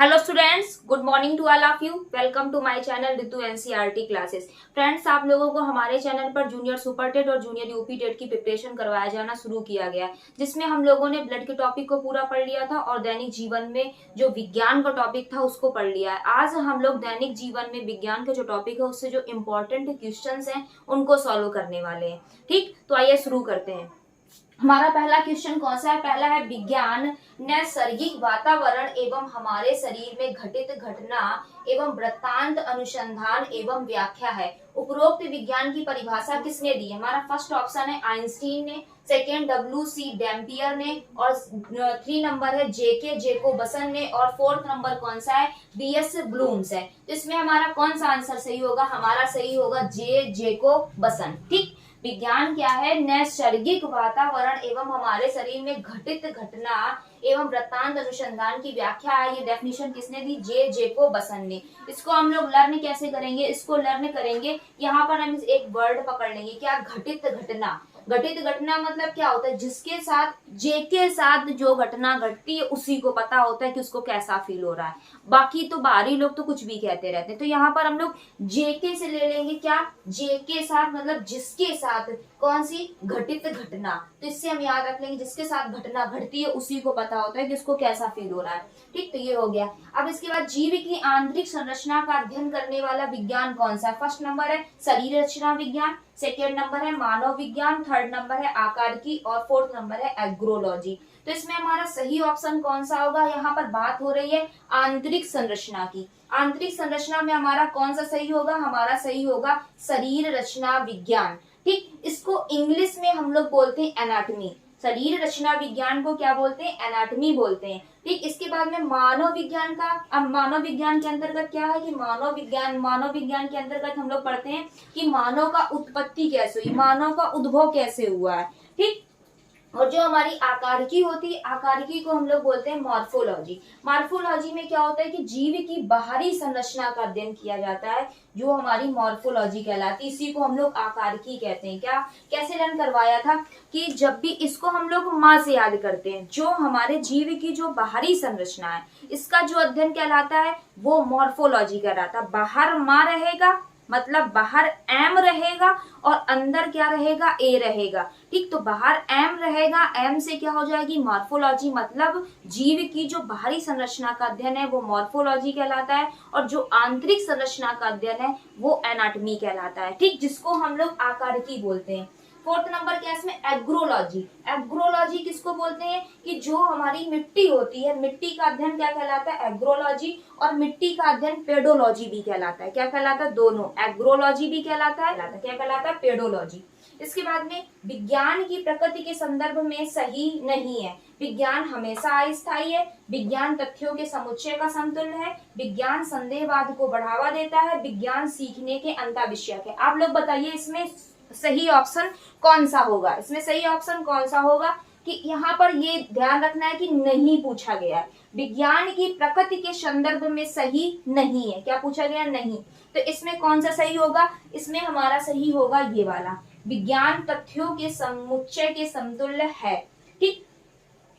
Hello students, good morning to all of you. Welcome to my channel Ritu NCERT classes. Friends, आप लोगों को हमारे channel पर junior super TET और junior UP TET की preparation करवाया जाना शुरू किया गया, जिसमें हम लोगों ने ब्लड के टॉपिक को पूरा पढ़ लिया था और दैनिक जीवन में जो विज्ञान का टॉपिक था उसको पढ़ लिया है। आज हम लोग दैनिक जीवन में विज्ञान का जो टॉपिक है उससे जो इम्पोर्टेंट क्वेश्चन हैं उनको सॉल्व करने वाले हैं। ठीक, तो आइए शुरू करते हैं। हमारा पहला क्वेश्चन कौन सा है? पहला है, विज्ञान नैसर्गिक वातावरण एवं हमारे शरीर में घटित घटना एवं वृत्तांत अनुसंधान एवं व्याख्या है। उपरोक्त विज्ञान की परिभाषा किसने दी है? हमारा फर्स्ट ऑप्शन है आइंस्टीन ने, सेकेंड W.C. डैम्पियर ने, और 3 नंबर है J.K. जेकोबसन ने, और 4th नंबर कौन सा है? B.S. ब्लूम्स है। तो इसमें हमारा कौन सा आंसर सही होगा? हमारा सही होगा जेकोबसन। ठीक, विज्ञान क्या है? नैसर्गिक वातावरण एवं हमारे शरीर में घटित घटना एवं वृत्तांत अनुसंधान की व्याख्या है। ये डेफिनेशन किसने दी? जेकोबसन ने। इसको हम लोग लर्न कैसे करेंगे? इसको लर्न करेंगे, यहाँ पर हम एक वर्ड पकड़ लेंगे। क्या? घटित घटना। घटित घटना मतलब क्या होता है? जिसके साथ, जे के साथ जो घटना घटती है उसी को पता होता है कि उसको कैसा फील हो रहा है। बाकी तो बाहरी लोग तो कुछ भी कहते रहते हैं। तो यहाँ पर हम लोग जेके से ले लेंगे। क्या? जे के साथ मतलब जिसके साथ, कौन सी? घटित घटना। तो इससे हम याद रख लेंगे, जिसके साथ घटना घटती है उसी को पता होता है कि उसको कैसा फील हो रहा है। ठीक, तो ये हो गया। अब इसके बाद, जीव की आंतरिक संरचना का अध्ययन करने वाला विज्ञान कौन सा है? फर्स्ट नंबर है शरीर रचना विज्ञान, सेकेंड नंबर है मानव विज्ञान, थर्ड नंबर है आकारिकी, और 4th नंबर है एग्रोलॉजी। तो इसमें हमारा सही ऑप्शन कौन सा होगा? यहाँ पर बात हो रही है आंतरिक संरचना की। आंतरिक संरचना में हमारा कौन सा सही होगा? हमारा सही होगा शरीर रचना विज्ञान। ठीक, इसको इंग्लिश में हम लोग बोलते हैं एनाटॉमी। शरीर रचना विज्ञान को क्या बोलते हैं? एनाटॉमी बोलते हैं। ठीक, इसके बाद में मानव विज्ञान का, अब मानव विज्ञान के अंतर्गत क्या है कि मानव विज्ञान के अंतर्गत हम लोग पढ़ते हैं कि मानव का उत्पत्ति कैसे हुई, मानव का उद्भव कैसे हुआ है। ठीक, और जो हमारी आकारिकी होती है, आकारिकी को हम लोग बोलते हैं मॉर्फोलॉजी। मॉर्फोलॉजी में क्या होता है कि जीव की बाहरी संरचना का अध्ययन किया जाता है, जो हमारी मॉर्फोलॉजी कहलाती है। इसी को हम लोग आकारिकी कहते हैं। क्या? कैसे लर्न करवाया था कि जब भी इसको हम लोग माँ से याद करते हैं, जो हमारे जीव की जो बाहरी संरचना है इसका जो अध्ययन कहलाता है वो मॉर्फोलॉजी कहलाता है। बाहर माँ रहेगा मतलब बाहर एम रहेगा और अंदर क्या रहेगा? ए रहेगा। ठीक, तो बाहर एम रहेगा, एम से क्या हो जाएगी? मॉर्फोलॉजी। मतलब जीव की जो बाहरी संरचना का अध्ययन है वो मॉर्फोलॉजी कहलाता है, और जो आंतरिक संरचना का अध्ययन है वो एनाटॉमी कहलाता है। ठीक, जिसको हम लोग आकारिकी बोलते हैं। 4th नंबर क्या है इसमें? एग्रोलॉजी। एग्रोलॉजी किसको बोलते हैं कि जो हमारी मिट्टी होती है, मिट्टी का अध्ययन क्या कहलाता है? एग्रोलॉजी। और मिट्टी का अध्ययन पेडोलॉजी भी कहलाता है। क्या कहलाता है? दोनों, एग्रोलॉजी भी कहलाता है, क्या कहलाता है? पेडोलॉजी। इसके बाद में, विज्ञान की प्रकृति के संदर्भ में सही नहीं है। विज्ञान हमेशा अस्थायी है, विज्ञान तथ्यों के समुच्चय का समतुल्य है, विज्ञान संदेहवाद को बढ़ावा देता है, विज्ञान सीखने के अंताविषयक है। आप लोग बताइए इसमें सही ऑप्शन कौन सा होगा? इसमें सही ऑप्शन कौन सा होगा कि यहाँ पर ये ध्यान रखना है कि नहीं पूछा गया है, विज्ञान की प्रकृति के संदर्भ में सही नहीं है। क्या पूछा गया? नहीं। तो इसमें कौन सा सही होगा? इसमें हमारा सही होगा ये वाला, विज्ञान तथ्यों के समुच्चय के समतुल्य है। ठीक,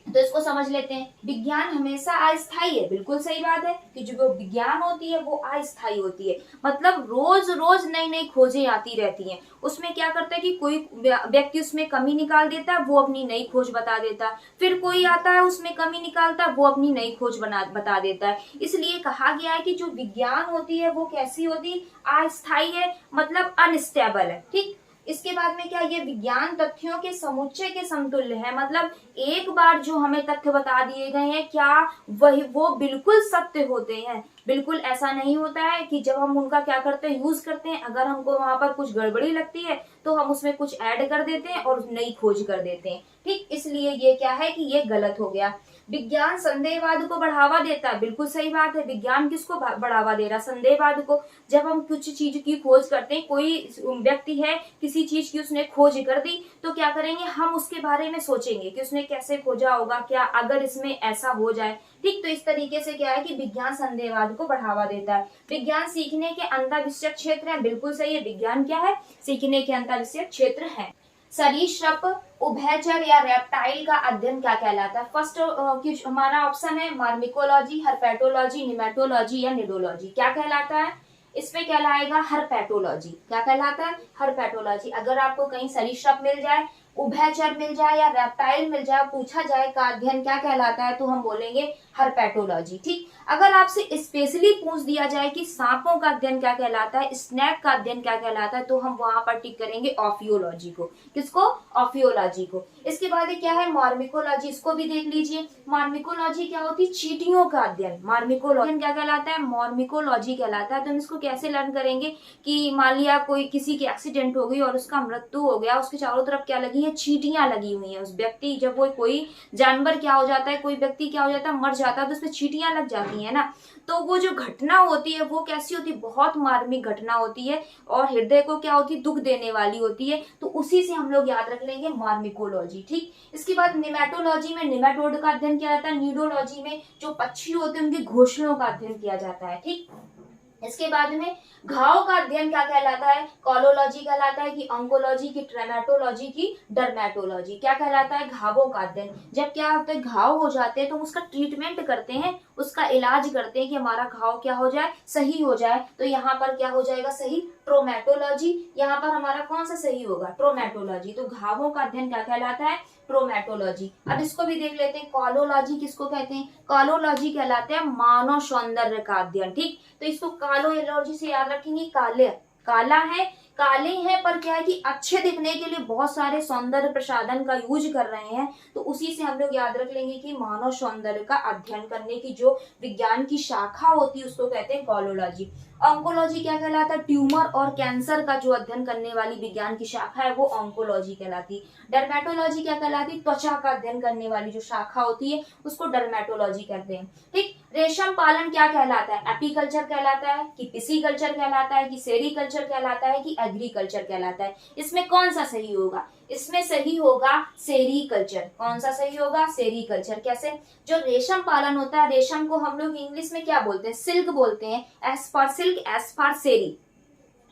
तो इसको समझ लेते हैं। विज्ञान हमेशा अस्थायी है, बिल्कुल सही बात है कि जो विज्ञान होती है वो अस्थायी होती है। मतलब रोज रोज नई नई खोजें आती रहती हैं। उसमें क्या करता है कि कोई व्यक्ति उसमें कमी निकाल देता है, वो अपनी नई खोज बता देता है, फिर कोई आता है उसमें कमी निकालता है, वो अपनी नई खोज बता देता है। इसलिए कहा गया है कि जो विज्ञान होती है वो कैसी होती? अस्थायी है, मतलब अनस्टेबल है। ठीक, इसके बाद में क्या? ये विज्ञान तथ्यों के समुच्चय के समतुल्य है। मतलब एक बार जो हमें तथ्य बता दिए गए हैं, क्या वही वो बिल्कुल सत्य होते हैं? बिल्कुल ऐसा नहीं होता है कि जब हम उनका क्या करते हैं? यूज करते हैं, अगर हमको वहां पर कुछ गड़बड़ी लगती है तो हम उसमें कुछ ऐड कर देते हैं और नई खोज कर देते हैं। ठीक, इसलिए ये क्या है कि ये गलत हो गया। विज्ञान संदेहवाद को बढ़ावा देता है, बिल्कुल सही बात है। विज्ञान किसको बढ़ावा दे रहा? संदेहवाद को। जब हम कुछ चीज की खोज करते हैं, कोई व्यक्ति है किसी चीज की उसने खोज कर दी, तो क्या करेंगे? हम उसके बारे में सोचेंगे कि उसने कैसे खोजा होगा, क्या अगर इसमें ऐसा हो जाए। ठीक, तो इस तरीके से क्या है कि विज्ञान संदेहवाद को बढ़ावा देता है। विज्ञान सीखने के अंतःविषयक क्षेत्र है, बिल्कुल सही है। विज्ञान क्या है? सीखने के अंतःविषयक क्षेत्र है। सरीसृप, उभयचर या रेप्टाइल का अध्ययन क्या कहलाता है? फर्स्ट हमारा ऑप्शन है मार्मिकोलॉजी, हर्पेटोलॉजी, निमेटोलॉजी या निडोलॉजी। क्या कहलाता है? इसमें कहलाएगा हर्पेटोलॉजी। क्या कहलाता है? हर्पेटोलॉजी। अगर आपको कहीं सरीसृप मिल जाए, उभयचर मिल जाए या रेप्टाइल मिल जाए, पूछा जाए का अध्ययन क्या कहलाता है, तो हम बोलेंगे हर्पेटोलॉजी। ठीक। अगर आपसे स्पेशली पूछ दिया जाए कि सांपों का अध्ययन क्या कहलाता है, स्नेक का अध्ययन क्या कहलाता है, तो हम वहां पर टिक करेंगे ऑफियोलॉजी को। किसको? ऑफियोलॉजी को। इसके बाद क्या है? मार्मिकोलॉजी। इसको भी देख लीजिए। मार्मिकोलॉजी क्या होती है? चींटियों का अध्ययन। मार्मिकोलॉजी क्या कहलाता है? मार्मिकोलॉजी कहलाता है। तो हम इसको कैसे लर्न करेंगे कि मान लिया कोई किसी की एक्सीडेंट हो गई और उसका मृत्यु हो गया, उसके चारों तरफ क्या लगी है? चींटियां लगी हुई है। उस व्यक्ति जब वो कोई जानवर क्या हो जाता है, कोई व्यक्ति क्या हो जाता है, मर जाता है, तो उसमें चींटियां लग जाती है ना। तो वो जो घटना होती है वो कैसी होती है? बहुत मार्मिक घटना होती है और हृदय को क्या होती है? दुख देने वाली होती है। तो उसी से हम लोग याद रख लेंगे मार्मिकोलॉजी। ठीक। इसके बाद निमेटोलॉजी में निमेटोड का अध्ययन किया जाता है। न्यूरोलॉजी में जो पक्षी होते हैं उनके घोंसलों का अध्ययन किया जाता है। ठीक। इसके बाद में घाव का अध्ययन क्या कहलाता है? कॉलोलॉजी कहलाता है कि ऑन्कोलॉजी की ट्रेमेटोलॉजी की डर्मेटोलॉजी। क्या कहलाता है? घावों का अध्ययन। जब क्या होता है? घाव हो जाते हैं तो उसका ट्रीटमेंट करते हैं, उसका इलाज करते हैं कि हमारा घाव क्या हो जाए? सही हो जाए। तो यहाँ पर क्या हो जाएगा? सही ट्रोमेटोलॉजी। यहाँ पर हमारा कौन सा सही होगा? ट्रोमेटोलॉजी। तो घावों का अध्ययन क्या कहलाता है? ट्रोमेटोलॉजी। अब इसको भी देख लेते हैं। कॉलोलॉजी किसको कहते हैं? कॉलोलॉजी कहलाते हैं मानव सौंदर्य का अध्ययन। ठीक। तो इसको कालोलॉजी से याद रखेंगे। काले, काला है, काले हैं, पर क्या है कि अच्छे दिखने के लिए बहुत सारे सौंदर्य प्रसाधन का यूज कर रहे हैं। तो उसी से हम लोग याद रख लेंगे कि मानव सौंदर्य का अध्ययन करने की जो विज्ञान की शाखा होती है उसको कहते हैं कॉलोलॉजी। ऑन्कोलॉजी क्या कहलाता है? ट्यूमर और कैंसर का जो अध्ययन करने वाली विज्ञान की शाखा है वो ऑन्कोलॉजी कहलाती। डर्मेटोलॉजी क्या कहलाती? त्वचा का अध्ययन करने वाली जो शाखा होती है उसको डर्मेटोलॉजी कहते हैं। ठीक। रेशम पालन क्या कहलाता है? एपीकल्चर कहलाता है कि पिसीकल्चर कहलाता है कि सेरीकल्चर कहलाता है कि एग्रीकल्चर कहलाता है? इसमें कौन सा सही होगा? इसमें सही होगा सेरीकल्चर। कौन सा सही होगा? सेरीकल्चर। कैसे? जो रेशम पालन होता है, रेशम को हम लोग इंग्लिश में क्या बोलते हैं? सिल्क बोलते हैं। S for silk, S for sari.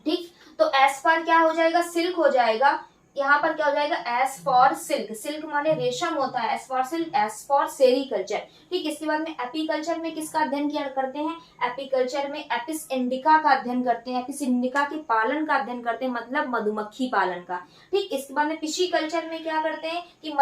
ठीक। तो एस फॉर क्या हो जाएगा? सिल्क हो जाएगा। यहाँ पर क्या हो जाएगा? S for silk. सिल्क माने रेशम होता है। S for silk, S for sericulture. ठीक। इसके बाद में एपीकल्चर में किसका अध्ययन किया करते हैं? एपीकल्चर में एपिस इंडिका का अध्ययन करते हैं। एपिस इंडिका के पालन का अध्ययन करते हैं, मतलब मधुमक्खी पालन का। ठीक। इसके बाद में पिशीकल्चर में क्या करते हैं कि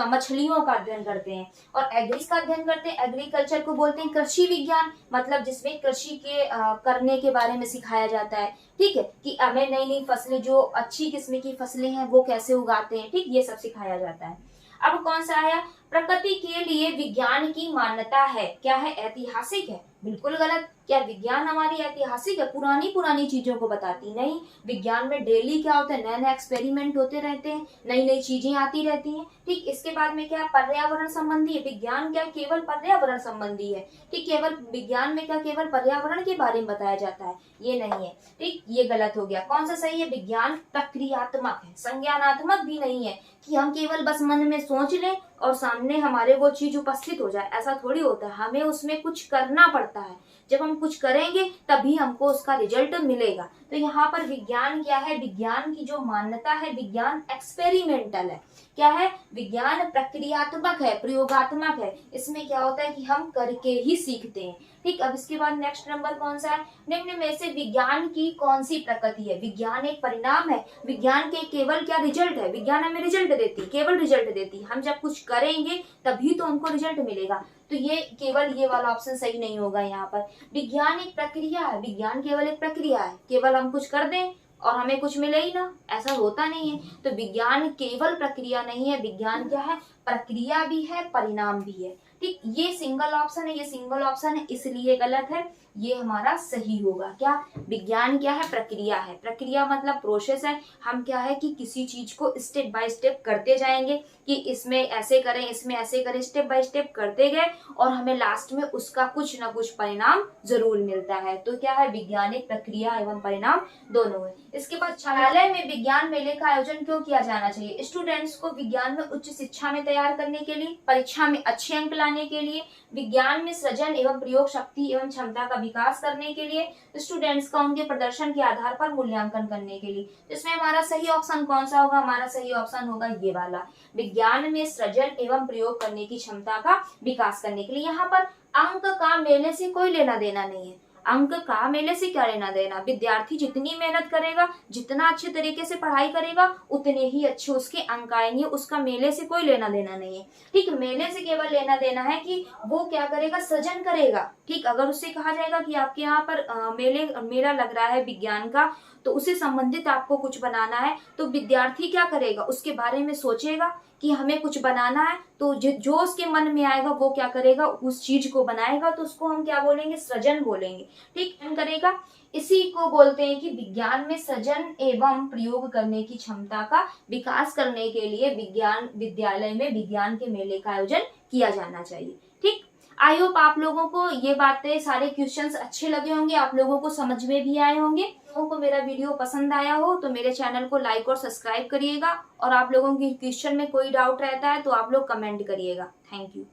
मछलियों का अध्ययन करते हैं। और एग्रीज का अध्ययन करते हैं। एग्रीकल्चर को बोलते हैं कृषि विज्ञान, मतलब जिसमें कृषि के करने के बारे में सिखाया जाता है। ठीक है, कि हमें नई नई फसलें, जो अच्छी किस्म की फसलें हैं वो कैसे उगाते हैं। ठीक। ये सब सिखाया जाता है। अब कौन सा आया? प्रकृति के लिए विज्ञान की मान्यता है। क्या है? ऐतिहासिक है। बिल्कुल गलत। क्या विज्ञान हमारी ऐतिहासिक है? पुरानी पुरानी चीजों को बताती नहीं। विज्ञान में डेली क्या होता है? नए नए एक्सपेरिमेंट होते रहते हैं, नई नई चीजें आती रहती हैं। ठीक। इसके बाद में क्या? पर्यावरण संबंधी है। विज्ञान क्या? केवल पर्यावरण संबंधी है। ठीक। केवल विज्ञान में क्या? केवल पर्यावरण के बारे में बताया जाता है, ये नहीं है। ठीक। ये गलत हो गया। कौन सा सही है? विज्ञान प्रक्रियात्मक है, संज्ञानात्मक भी नहीं है कि हम केवल बस मन में सोच लें और सामने हमारे वो चीज उपस्थित हो जाए। ऐसा थोड़ी होता है, हमें उसमें कुछ करना पड़ता है। जब हम कुछ करेंगे तभी हमको उसका रिजल्ट मिलेगा। तो यहाँ पर विज्ञान क्या है? विज्ञान की जो मान्यता है, विज्ञान एक्सपेरिमेंटल है। क्या है? विज्ञान प्रक्रियात्मक है, प्रयोगात्मक है। इसमें क्या होता है कि हम करके ही सीखते हैं। ठीक। अब इसके बाद नेक्स्ट नंबर कौन सा है? निम्न में से विज्ञान की कौन सी प्रकृति है? विज्ञान एक परिणाम है। विज्ञान के केवल क्या? रिजल्ट है। विज्ञान हमें रिजल्ट देती है, केवल रिजल्ट देती है। हम जब कुछ करेंगे तभी तो हमको रिजल्ट मिलेगा। तो ये केवल ये वाला ऑप्शन सही नहीं होगा। यहाँ पर विज्ञान एक प्रक्रिया है। विज्ञान केवल एक प्रक्रिया है। केवल हम कुछ कर दें और हमें कुछ मिले ही ना, ऐसा होता नहीं है। तो विज्ञान केवल प्रक्रिया नहीं है, विज्ञान क्या है? प्रक्रिया भी है, परिणाम भी है। ठीक। ये सिंगल ऑप्शन है, ये सिंगल ऑप्शन है, इसलिए गलत है। ये हमारा सही होगा। क्या? विज्ञान क्या है? प्रक्रिया है। प्रक्रिया मतलब प्रोसेस है। हम क्या है कि किसी चीज को स्टेप बाय स्टेप करते जाएंगे कि इसमें ऐसे करें, इसमें ऐसे करें, स्टेप बाय स्टेप करते गए और हमें लास्ट में उसका कुछ ना कुछ परिणाम जरूर मिलता है। तो क्या है? वैज्ञानिक प्रक्रिया एवं परिणाम दोनों है। इसके बाद छात्रालय में विज्ञान मेले का आयोजन क्यों किया जाना चाहिए? स्टूडेंट्स को विज्ञान में उच्च शिक्षा में तैयार करने के लिए, परीक्षा में अच्छे अंक लाने बढ़ाने के लिए, विज्ञान में सृजन एवं प्रयोग शक्ति एवं क्षमता का विकास करने के लिए, स्टूडेंट्स का उनके प्रदर्शन के आधार पर मूल्यांकन करने के लिए। इसमें हमारा सही ऑप्शन कौन सा होगा? हमारा सही ऑप्शन होगा ये वाला, विज्ञान में सृजन एवं प्रयोग करने की क्षमता का विकास करने के लिए। यहाँ पर अंक का मेले से कोई लेना देना नहीं है, अंक का मेले से क्या लेना देना। विद्यार्थी जितनी मेहनत करेगा, जितना अच्छे तरीके से पढ़ाई करेगा, उतने ही अच्छे उसके अंक आएंगे, उसका मेले से कोई लेना देना नहीं है। ठीक, मेले से केवल लेना देना है कि वो क्या करेगा, सृजन करेगा। ठीक, अगर उससे कहा जाएगा कि आपके यहाँ पर मेला लग रहा है विज्ञान का, तो उससे संबंधित आपको कुछ बनाना है, तो विद्यार्थी क्या करेगा, उसके बारे में सोचेगा कि हमें कुछ बनाना है, तो जो उसके मन में आएगा वो क्या करेगा, उस चीज को बनाएगा, तो उसको हम क्या बोलेंगे, सृजन बोलेंगे। ठीक, करेगा। इसी को बोलते हैं कि विज्ञान में सृजन एवं प्रयोग करने की क्षमता का विकास करने के लिए विज्ञान विद्यालय में विज्ञान के मेले का आयोजन किया जाना चाहिए। ठीक, आई होप आप लोगों को ये बातें, सारे क्वेश्चंस अच्छे लगे होंगे, आप लोगों को समझ में भी आए होंगे। लोगों को मेरा वीडियो पसंद आया हो तो मेरे चैनल को लाइक और सब्सक्राइब करिएगा, और आप लोगों की क्वेश्चन में कोई डाउट रहता है तो आप लोग कमेंट करिएगा। Thank you.